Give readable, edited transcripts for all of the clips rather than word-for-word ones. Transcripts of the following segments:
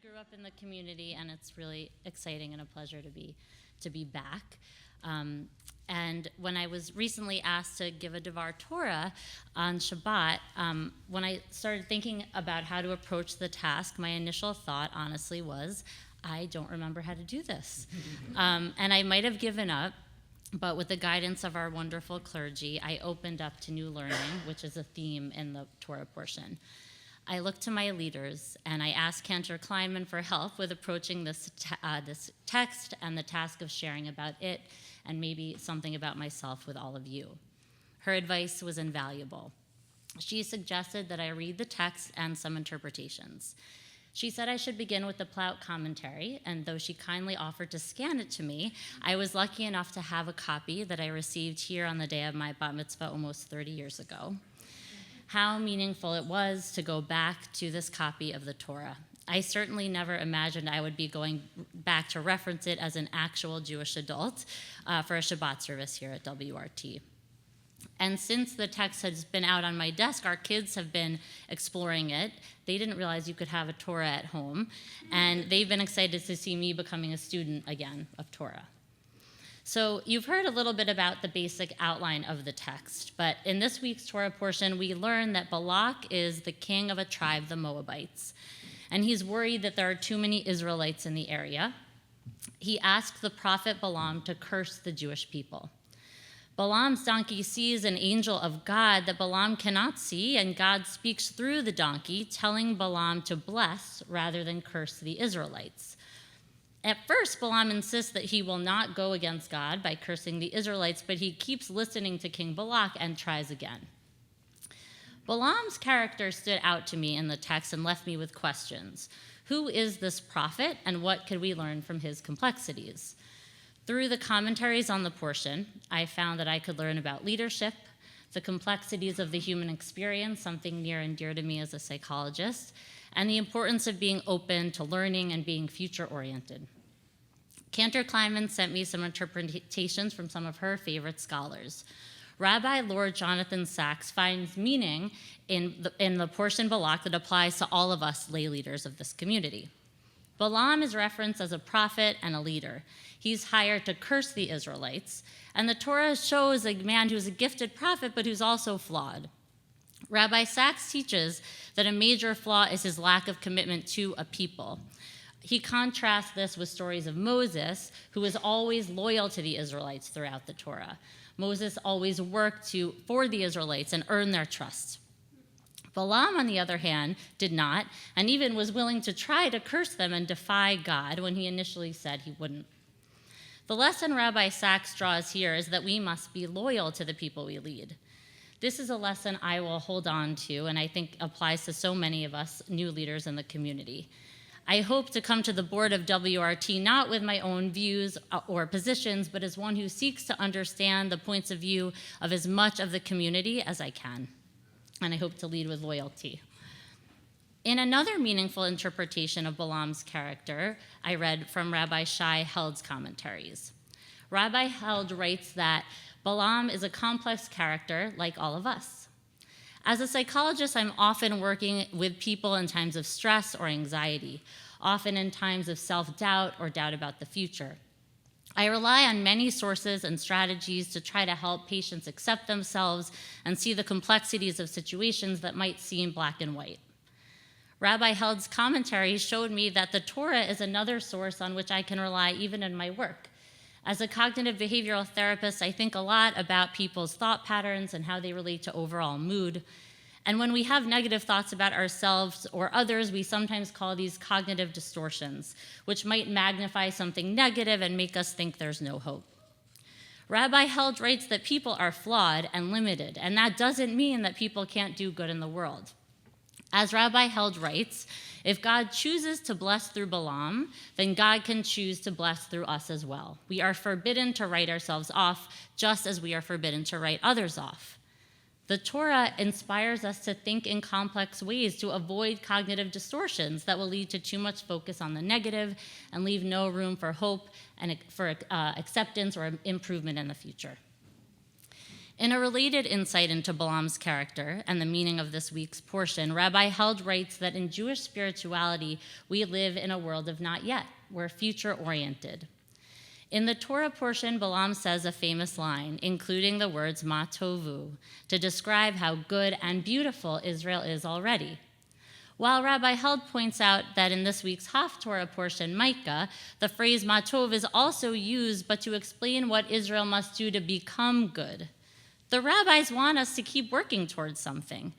grew up in the community, and it's really exciting and a pleasure to be back. And when I was recently asked to give a Devar Torah on Shabbat, when I started thinking about how to approach the task, my initial thought, honestly, was, I don't remember how to do this. And I might have given up, but with the guidance of our wonderful clergy, I opened up to new learning, which is a theme in the Torah portion. I looked to my leaders, and I asked Cantor Kleinman for help with approaching this text and the task of sharing about it, and maybe something about myself with all of you. Her advice was invaluable. She suggested that I read the text and some interpretations. She said I should begin with the Plaut commentary, and though she kindly offered to scan it to me, I was lucky enough to have a copy that I received here on the day of my bat mitzvah almost 30 years ago. How meaningful it was to go back to this copy of the Torah. I certainly never imagined I would be going back to reference it as an actual Jewish adult for a Shabbat service here at WRT. And since the text has been out on my desk, our kids have been exploring it. They didn't realize you could have a Torah at home, and they've been excited to see me becoming a student again of Torah. So you've heard a little bit about the basic outline of the text, but in this week's Torah portion, we learn that Balak is the king of a tribe, the Moabites, and he's worried that there are too many Israelites in the area. He asked the prophet Balaam to curse the Jewish people. Balaam's donkey sees an angel of God that Balaam cannot see, and God speaks through the donkey, telling Balaam to bless rather than curse the Israelites. At first, Balaam insists that he will not go against God by cursing the Israelites, but he keeps listening to King Balak and tries again. Balaam's character stood out to me in the text and left me with questions. Who is this prophet, and what could we learn from his complexities? Through the commentaries on the portion, I found that I could learn about leadership, the complexities of the human experience, something near and dear to me as a psychologist, and the importance of being open to learning and being future-oriented. Cantor Kleinman sent me some interpretations from some of her favorite scholars. Rabbi Lord Jonathan Sachs finds meaning in the portion Balak that applies to all of us lay leaders of this community. Balaam is referenced as a prophet and a leader. He's hired to curse the Israelites, and the Torah shows a man who's a gifted prophet but who's also flawed. Rabbi Sachs teaches that a major flaw is his lack of commitment to a people. He contrasts this with stories of Moses, who was always loyal to the Israelites throughout the Torah. Moses always worked for the Israelites and earn their trust. Balaam, on the other hand, did not, and even was willing to try to curse them and defy God when he initially said he wouldn't. The lesson Rabbi Sachs draws here is that we must be loyal to the people we lead. This is a lesson I will hold on to, and I think applies to so many of us new leaders in the community. I hope to come to the board of WRT not with my own views or positions, but as one who seeks to understand the points of view of as much of the community as I can. And I hope to lead with loyalty. In another meaningful interpretation of Balaam's character, I read from Rabbi Shai Held's commentaries. Rabbi Held writes that Balaam is a complex character like all of us. As a psychologist, I'm often working with people in times of stress or anxiety, often in times of self-doubt or doubt about the future. I rely on many sources and strategies to try to help patients accept themselves and see the complexities of situations that might seem black and white. Rabbi Held's commentary showed me that the Torah is another source on which I can rely even in my work. As a cognitive behavioral therapist, I think a lot about people's thought patterns and how they relate to overall mood. And when we have negative thoughts about ourselves or others, we sometimes call these cognitive distortions, which might magnify something negative and make us think there's no hope. Rabbi Held writes that people are flawed and limited, and that doesn't mean that people can't do good in the world. As Rabbi Held writes, if God chooses to bless through Balaam, then God can choose to bless through us as well. We are forbidden to write ourselves off, just as we are forbidden to write others off. The Torah inspires us to think in complex ways to avoid cognitive distortions that will lead to too much focus on the negative and leave no room for hope and for acceptance or improvement in the future. In a related insight into Balaam's character and the meaning of this week's portion, Rabbi Held writes that in Jewish spirituality, we live in a world of not yet. We're future-oriented. In the Torah portion, Balaam says a famous line, including the words ma tovu, to describe how good and beautiful Israel is already. While Rabbi Held points out that in this week's Haftorah portion, Micah, the phrase ma tov is also used, but to explain what Israel must do to become good. The rabbis want us to keep working towards something.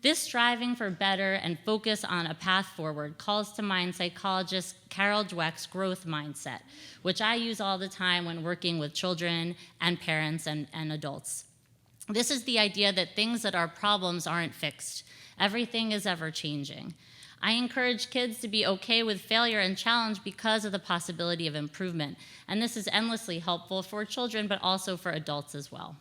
This striving for better and focus on a path forward calls to mind psychologist Carol Dweck's growth mindset, which I use all the time when working with children and parents and adults. This is the idea that things that are problems aren't fixed. Everything is ever changing. I encourage kids to be okay with failure and challenge because of the possibility of improvement. And this is endlessly helpful for children, but also for adults as well.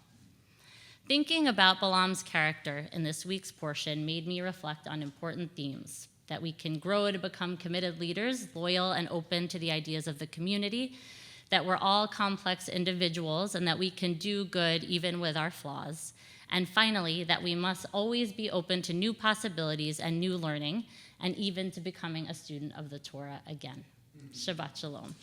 Thinking about Balaam's character in this week's portion made me reflect on important themes: that we can grow to become committed leaders, loyal and open to the ideas of the community, that we're all complex individuals, and that we can do good even with our flaws. And finally, that we must always be open to new possibilities and new learning, and even to becoming a student of the Torah again. Shabbat Shalom.